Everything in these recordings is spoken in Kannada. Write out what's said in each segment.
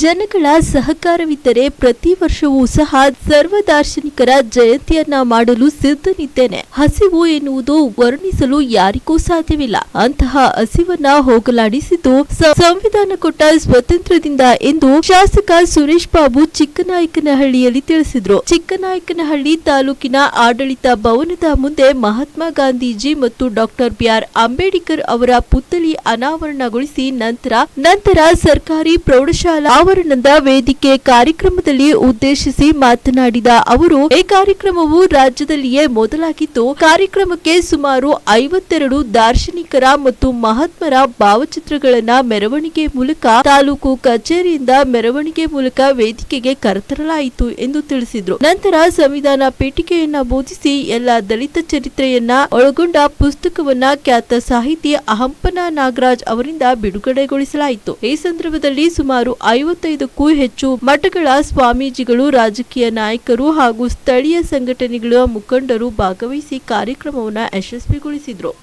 ಜನಗಳ ಸಹಕಾರವಿದ್ದರೆ ಪ್ರತಿ ವರ್ಷವೂ ಸಹ ಸರ್ವ ದಾರ್ಶನಿಕರ ಜಯಂತಿಯನ್ನ ಮಾಡಲು ಸಿದ್ಧನಿದ್ದೇನೆ. ಹಸಿವು ಎನ್ನುವುದು ವರ್ಣಿಸಲು ಯಾರಿಗೂ ಸಾಧ್ಯವಿಲ್ಲ. ಅಂತಹ ಹಸಿವನ್ನ ಹೋಗಲಾಡಿಸಿದ್ದು ಸಂವಿಧಾನ ಕೊಟ್ಟ ಸ್ವಾತಂತ್ರ್ಯದಿಂದ ಎಂದು ಶಾಸಕ ಸುರೇಶ್ ಬಾಬು ಚಿಕ್ಕನಾಯಕನಹಳ್ಳಿಯಲ್ಲಿ ತಿಳಿಸಿದರು. ಚಿಕ್ಕನಾಯಕನಹಳ್ಳಿ ತಾಲೂಕಿನ ಆಡಳಿತ ಭವನದ ಮುಂದೆ ಮಹಾತ್ಮ ಗಾಂಧೀಜಿ ಮತ್ತು ಡಾಕ್ಟರ್ ಬಿ.ಆರ್. ಅಂಬೇಡ್ಕರ್ ಅವರ ಪುತ್ಥಳಿ ಅನಾವರಣಗೊಳಿಸಿ ನಂತರ ಸರ್ಕಾರಿ ಪ್ರೌಢಶಾಲಾ ಆವರಣದ ವೇದಿಕೆ ಕಾರ್ಯಕ್ರಮದಲ್ಲಿ ಉದ್ದೇಶಿಸಿ ಮಾತನಾಡಿದ ಅವರು, ಈ ಕಾರ್ಯಕ್ರಮವು ರಾಜ್ಯದಲ್ಲಿಯೇ ಮೊದಲಾಗಿದ್ದು, ಕಾರ್ಯಕ್ರಮಕ್ಕೆ ಸುಮಾರು 52 ದಾರ್ಶನಿಕರ ಮತ್ತು ಮಹಾತ್ಮರ ಭಾವಚಿತ್ರಗಳನ್ನ ಮೆರವಣಿಗೆ ಮೂಲಕ ತಾಲೂಕು ಕಚೇರಿಯಿಂದ ಮೆರವಣಿಗೆ ಮೂಲಕ ವೇದಿಕೆಗೆ ಕರೆತರಲಾಯಿತು ಎಂದು ತಿಳಿಸಿದರು. ನಂತರ ಸಂವಿಧಾನ ಪೀಠಿಕೆಯನ್ನ ಬೋಧಿಸಿ ಎಲ್ಲ ದಲಿತ ಚರಿತ್ರೆಯನ್ನ ಒಳಗೊಂಡ ಪುಸ್ತಕವನ್ನ ಖ್ಯಾತ ಸಾಹಿತಿ ಹಂಪನ ನಾಗರಾಜ್ ಅವರಿಂದ ಬಿಡುಗಡೆಗೊಳಿಸಲಾಯಿತು. ಈ ಸಂದರ್ಭದಲ್ಲಿ ಸುಮಾರು 55ಕ್ಕೂ ಹೆಚ್ಚು ಮಠಗಳ ಸ್ವಾಮೀಜಿಗಳು, ರಾಜಕೀಯ ನಾಯಕರು ಹಾಗೂ ಸ್ಥಳೀಯ ಸಂಘಟನೆಗಳ ಮುಖಂಡರು ಭಾಗವಹಿಸಿ ಕಾರ್ಯಕ್ರಮವನ್ನು ಯಶಸ್ವಿಗೊಳಿಸಿದರು.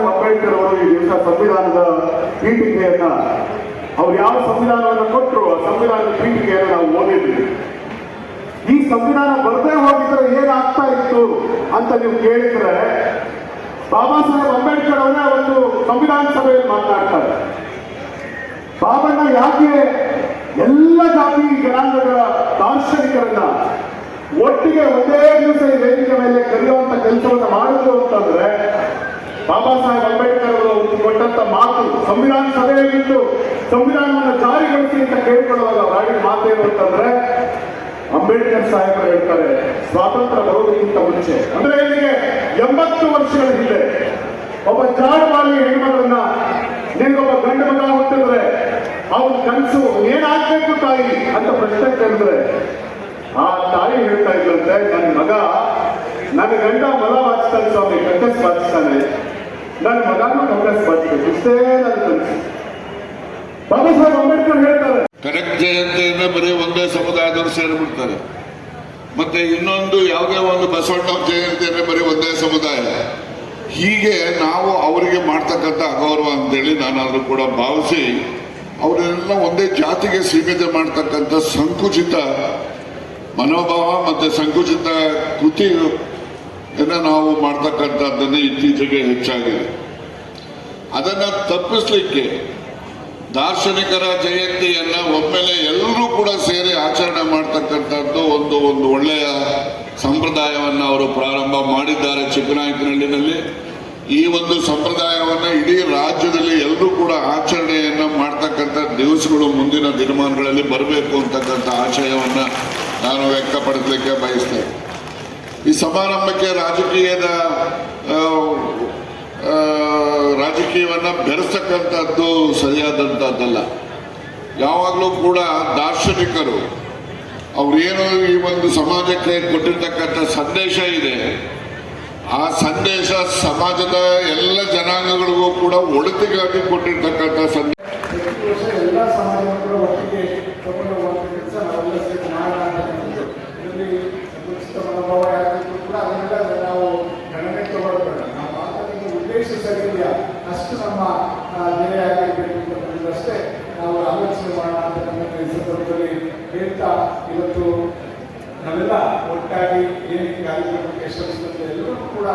ಅಂಬೇಡ್ಕರ್ ಅವರು ಈ ದಿವಸ ಸಂವಿಧಾನದ ಪೀಠಿಕೆಯನ್ನ ಅವ್ರು ಯಾವ ಸಂವಿಧಾನವನ್ನು ಕೊಟ್ಟರು ಆ ಸಂವಿಧಾನದ ಪೀಠಿಕೆಯನ್ನು ನಾವು ಓದಿದ್ವಿ. ಈ ಸಂವಿಧಾನ ಬರದೇ ಹೋಗಿದ್ರೆ ಏನಾಗ್ತಾ ಇತ್ತು ಅಂತ ನೀವು ಕೇಳಿದ್ರೆ ಬಾಬಾ ಸಾಹೇಬ್ ಅಂಬೇಡ್ಕರ್ ಅವರೇ ಒಂದು ಸಂವಿಧಾನ ಸಭೆಯಲ್ಲಿ ಮಾತನಾಡ್ತಾರೆ. ಬಾಬಣ್ಣ ಯಾಕೆ ಎಲ್ಲ ಜಾತಿ ಜನಾಂಗಗಳ ದಾರ್ಶನಿಕರನ್ನ ಒಟ್ಟಿಗೆ ಒಂದೇ ದಿವಸ ಈ ವೇದಿಕೆ ಮೇಲೆ ಕರೆಯುವಂತ ಕೆಲಸವನ್ನು ಮಾಡಿದ್ರು ಅಂತಂದ್ರೆ ಬಾಬಾ ಸಾಹೇಬ್ ಅಂಬೇಡ್ಕರ್ ಅವರು ಕೊಟ್ಟಂತ ಮಾತು ಸಂವಿಧಾನ ಸಭೆಯಲ್ಲಿದ್ದು ಸಂವಿಧಾನವನ್ನು ಜಾರಿಗೊಳಿಸಿ ಅಂತ ಕೇಳಿಕೊಳ್ಳುವಾಗ ಅವರಾಗಿ ಮಾತೇನು ಅಂತಂದ್ರೆ ಅಂಬೇಡ್ಕರ್ ಸಾಹೇಬರು ಹೇಳ್ತಾರೆ, ಸ್ವಾತಂತ್ರ್ಯ ಬರೋದಕ್ಕಿಂತ ಮುಂಚೆ ಅಂದ್ರೆ ಇಲ್ಲಿಗೆ 80 ವರ್ಷಗಳ ಹಿಂದೆ ಒಬ್ಬ ಜಾಡವಾಲಿ ಹೆಣ್ಮಗಳನ್ನ ನಿನಗೊಬ್ಬ ಗಂಡು ಮಗ ಹುಟ್ಟಿದ್ರೆ ಅವನ ಕನಸು ಏನಾಗ್ಬೇಕು ತಾಯಿ ಅಂತ ಪ್ರಶ್ನೆ ಕೇಳಿದ್ರೆ ಆ ತಾಯಿ ಹೇಳ್ತಾ ಇದ್ದಂತೆ, ನನ್ನ ಮಗ ನನ್ನ ಗಂಡ ಮೊಲ ಬಾಚಿಸ್ತಾನೆ ಸ್ವಾಮಿ, ಕಕ್ಕಸ್ ಬಾಚಿಸ್ತಾನೆ, ನನ್ನ ಮಗನೂ ಕಕ್ಕಸ್ ಬಾಚಿಸ್ಬೇಕು, ಇಷ್ಟೇ ನನ್ನ ಕನಸು. ಬಾಬಾ ಸಾಹೇಬ್ ಅಂಬೇಡ್ಕರ್ ಹೇಳ್ತಾರೆ, ಕನಕ ಜಯಂತಿಯಿಂದ ಬರೀ ಒಂದೇ ಸಮುದಾಯದವರು ಸೇರಿಬಿಡ್ತಾರೆ. ಮತ್ತೆ ಇನ್ನೊಂದು ಯಾವುದೇ ಒಂದು ಬಸವಣ್ಣ ಜಯಂತಿ ಅಂದ್ರೆ ಬರೀ ಒಂದೇ ಸಮುದಾಯ. ಹೀಗೆ ನಾವು ಅವರಿಗೆ ಮಾಡ್ತಕ್ಕಂಥ ಅಗೌರವ ಅಂತೇಳಿ ನಾನಾದ್ರೂ ಕೂಡ ಭಾವಿಸಿ ಅವರೆಲ್ಲ ಒಂದೇ ಜಾತಿಗೆ ಸೀಮಿತ ಮಾಡ್ತಕ್ಕಂಥ ಸಂಕುಚಿತ ಮನೋಭಾವ ಮತ್ತೆ ಸಂಕುಚಿತ ಕೃತಿಯನ್ನ ನಾವು ಮಾಡ್ತಕ್ಕಂಥದ್ದನ್ನು ಇತ್ತೀಚೆಗೆ ಹೆಚ್ಚಾಗಿದೆ. ಅದನ್ನ ತಪ್ಪಿಸ್ಲಿಕ್ಕೆ ದಾರ್ಶನಿಕರ ಜಯಂತಿಯನ್ನ ಒಮ್ಮೆಲೆ ಎಲ್ಲರೂ ಕೂಡ ಸೇರಿ ಆಚರಣೆ ಮಾಡ್ತಕ್ಕಂಥದ್ದು ಒಂದು ಒಳ್ಳೆಯ ಸಂಪ್ರದಾಯವನ್ನು ಅವರು ಪ್ರಾರಂಭ ಮಾಡಿದ್ದಾರೆ ಚಿಕ್ಕನಾಯಕನಹಳ್ಳಿನಲ್ಲಿ. ಈ ಒಂದು ಸಂಪ್ರದಾಯವನ್ನ ಇಡೀ ರಾಜ್ಯದಲ್ಲಿ ಎಲ್ಲರೂ ಕೂಡ ಆಚರಣೆಯನ್ನ ಮಾಡ್ತಕ್ಕಂಥ ದಿವಸಗಳು ಮುಂದಿನ ದಿನಮಾನಗಳಲ್ಲಿ ಬರಬೇಕು ಅಂತಕ್ಕಂಥ ಆಶಯವನ್ನ ನಾನು ವ್ಯಕ್ತಪಡಿಸಲಿಕ್ಕೆ ಬಯಸ್ತೇನೆ. ಈ ಸಮಾರಂಭಕ್ಕೆ ರಾಜಕೀಯವನ್ನ ಬೆರೆಸ್ತಕ್ಕಂಥದ್ದು ಸರಿಯಾದಂಥದ್ದಲ್ಲ. ಯಾವಾಗಲೂ ಕೂಡ ದಾರ್ಶನಿಕರು ಅವ್ರೇನು ಈ ಒಂದು ಸಮಾಜಕ್ಕೆ ಕೊಟ್ಟಿರ್ತಕ್ಕಂಥ ಸಂದೇಶ ಇದೆ, ಆ ಸಂದೇಶ ಸಮಾಜದ ಎಲ್ಲ ಜನಾಂಗಗಳಿಗೂ ಕೂಡ ಒಳಿತಿಗಾಗಿ ಕೊಟ್ಟಿರ್ತಕ್ಕಂಥ ಸಂದೇಶ. ಎಲ್ಲ ಸಮಾಜವನ್ನು ಕೂಡ ಒಟ್ಟಿಗೆ ತಗೊಂಡು ಹೋಗುವಂಥ ಕೆಲಸ ನಾವೆಲ್ಲ ಸೇರಿ ಮಾಡೋಣ ಅಂತಕ್ಕಂಥದ್ದು. ಇದರಲ್ಲಿ ಸಂಕುಚಿತ ಮನೋಭಾವ ಯಾರಿಗೂ ಕೂಡ ಅದನ್ನೆಲ್ಲ ನಾವು ಗಣನೆ ತಗೊಳ್ಬೇಡ. ನಾವು ಮಾತಾಡೋದು ಉದ್ದೇಶ ಸರಿ ಇದೆಯಾ, ಅಷ್ಟು ನಮ್ಮ ನೆಲೆ ಆಗಿರಬೇಕು ಅಂತಕ್ಕಂಥದ್ದಷ್ಟೇ ನಾವು ಆಲೋಚನೆ ಮಾಡೋಣ ಅಂತಕ್ಕಂಥ ಈ ಸಂದರ್ಭದಲ್ಲಿ ಹೇಳ್ತಾ, ಇವತ್ತು ನಾವೆಲ್ಲ ಒಟ್ಟಾಗಿ ಏನಕ್ಕೆ ಕಾರ್ಯಕ್ರಮಕ್ಕೆ ಶ್ರಮಿಸಿದಂತೆ ಎಲ್ಲರೂ ಕೂಡ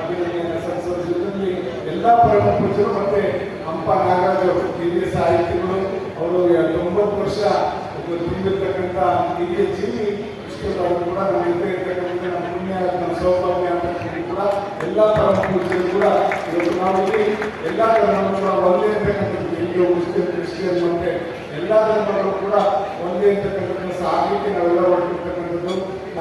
ಅಭಿನಂದನೆಯನ್ನು ಸಲ್ಲಿಸುವ ಜೊತೆಯಲ್ಲಿ ಎಲ್ಲ ಪರಮ ಪೂಜ್ಯರು ಮತ್ತೆ ಹಂಪ ನಾಗರಾಜ್ ಅವರು ಹಿರಿಯ ಸಾಹಿತಿಗಳು, ಅವರು 90 ವರ್ಷ ತುಂಬಿರ್ತಕ್ಕಂಥ ಹಿರಿಯ ಜೀವಿ ಇಷ್ಟೊಂದು ಕೂಡ ನಮ್ಮ ಜೊತೆ ಇರ್ತಕ್ಕಂಥ ನಮ್ಮ ಪುಣ್ಯ ನಮ್ಮ ಸೌಭಾಗ್ಯ ಅಂತಕ್ಕಂಥ ಕೂಡ ಎಲ್ಲ ಪರಮ ಪೂಜ್ಯರು ಕೂಡ ಇವತ್ತು ನಾವು ಇಲ್ಲಿ ಎಲ್ಲ ಧರ್ಮಗಳು ಕೂಡ ಒಂದೇ ಇರ್ತಕ್ಕಂಥದ್ದು, ಹಿಂದೂ ಮುಸ್ಲಿಂ ಕ್ರಿಶ್ಚಿಯನ್ ಮತ್ತೆ ಎಲ್ಲ ಧರ್ಮಗಳು ಕೂಡ ಒಂದೇ ಇರ್ತಕ್ಕಂಥ ಸಾಗಲಿಕ್ಕೆ ನಾವೆಲ್ಲ ಹೊರಟಿರ್ತಕ್ಕಂಥದ್ದು. ಆ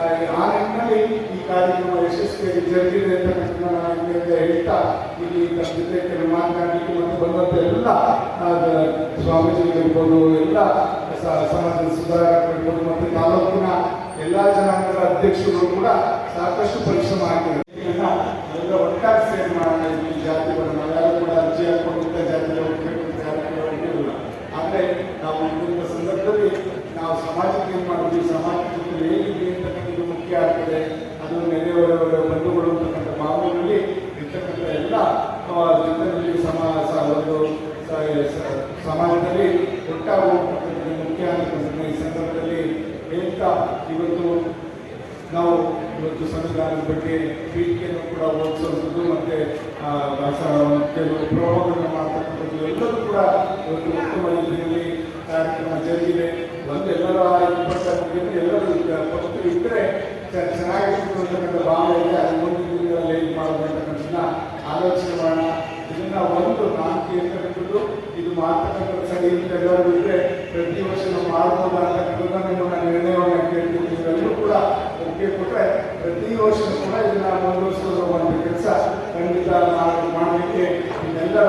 ನಿಟ್ಟಿನಲ್ಲಿ ಈ ಕಾರ್ಯಕ್ರಮ ಯಶಸ್ವಿಯಾಗಿ ಜರುಗಿದೆ ಅಂತಕ್ಕಂಥ ನಾನು ಹೇಳ್ತಾ, ಇಲ್ಲಿ ನಮ್ಮ ಜೊತೆ ಕೆಲವು ಮಾತನಾಡಲಿಕ್ಕೆ ಮತ್ತು ಬಂದಂಥ ಎಲ್ಲ ಸ್ವಾಮೀಜಿಗಳಿರ್ಬೋದು, ಎಲ್ಲ ಸಮಾಜದ ಸುಧಾರಕರಿರ್ಬೋದು ಮತ್ತು ತಾಲೂಕಿನ ಎಲ್ಲ ಜನಾಂಗದ ಅಧ್ಯಕ್ಷರು ಕೂಡ ಸಾಕಷ್ಟು ಪರಿಶ್ರಮ ಹಾಕಿದ್ದಾರೆ. ಎಲ್ಲ ಒಟ್ಟಾಗಿ ಸೇರಿ ಮಾಡೋಣ. ಈ ಜಾತಿಗಳು ನಾವ್ಯಾರು ಕೂಡ ಅರ್ಜಿ ಹಾಕೊಂಡು ಜಾತಿಗೆ ಹೋಗ್ಬೇಕು ಅಂತ ಯಾರು ಆದರೆ ನಾವು ಇಂಥ ಸಂದರ್ಭದಲ್ಲಿ ನಾವು ಸಮಾಜಕ್ಕೆ ಏನು ಮಾಡಿದ್ವಿ, ಸಮಾಜದ ಜೊತೆ ಹೇಗಿದೆ ಅಂತಕ್ಕಂಥದ್ದು ಮುಖ್ಯ ಆಗ್ತದೆ. ಅದು ನೆರೆಯವರ ಬಂಧುಗಳು ಅಂತಕ್ಕಂಥ ಭಾವನೆಯಲ್ಲಿ ಇರ್ತಕ್ಕಂಥ ಎಲ್ಲ ಜನರಲ್ಲಿ ಸಮಾಜದಲ್ಲಿ ಒಟ್ಟಾಗಿ ಹೋಗ್ತಕ್ಕಂಥದ್ದು ಮುಖ್ಯ ಅಂತಕ್ಕಂಥ ಈ ಸಂದರ್ಭದಲ್ಲಿ ಹೇಳ್ತಾ, ಇವತ್ತು ಸಂವಿಧಾನದ ಬಗ್ಗೆ ಪೀಠಿಕೆಯನ್ನು ಕೂಡ ಓದಿಸೋದು ಮತ್ತೆ ಕೆಲವು ಪ್ರಭಾವಗಳನ್ನು ಮಾಡ್ತಕ್ಕಂಥದ್ದು ಎಲ್ಲರೂ ಕೂಡ ಇವತ್ತು ಉತ್ತಮ ರೀತಿಯಲ್ಲಿ ಕಾರ್ಯಕ್ರಮ ಜರುಗಿದೆ. ಎಲ್ಲರ ಎಲ್ಲರೂ ಪಟ್ಟು ಇದ್ದರೆ ಚೆನ್ನಾಗಿತ್ತು ಅಂತಕ್ಕಂಥ ಭಾವನೆ ಇದೆ. ಅದು ಮುಂದಿನ ದಿನಗಳಲ್ಲಿ ಏನು ಮಾಡೋದು ಅಂತಕ್ಕಂಥದ್ದನ್ನ ಆಲೋಚನೆ ಮಾಡೋಣ. ಇದನ್ನ ನಾನು ಕೇಳ್ತಕ್ಕಂಥದ್ದು, ಇದು ಮಾಡ್ತಕ್ಕಂಥದ್ದು ಸರಿ ಅಂತ ಎಲ್ಲರೂ ಇದ್ದರೆ ಪ್ರತಿ ವರ್ಷ ನಾವು ಮಾಡ್ಬೋದು ಅಂತಕ್ಕಂಥದ್ದನ್ನ ನಿಮ್ಮನ್ನ ನಿರ್ಣಯವನ್ನು ಕೇಳ್ತಿದ್ದೀವಿ. ಎಲ್ಲರೂ ಕೂಡ ಒಪ್ಪಿಗೆ ಕೊಟ್ಟರೆ ಪ್ರತಿ ವರ್ಷ ಕೂಡ ಇದನ್ನ ಮುಂದುವರಿಸೋದು ಕೆಲಸ ಖಂಡಿತ ಮಾಡಲಿಕ್ಕೆ ನಿಮ್ಮೆಲ್ಲರ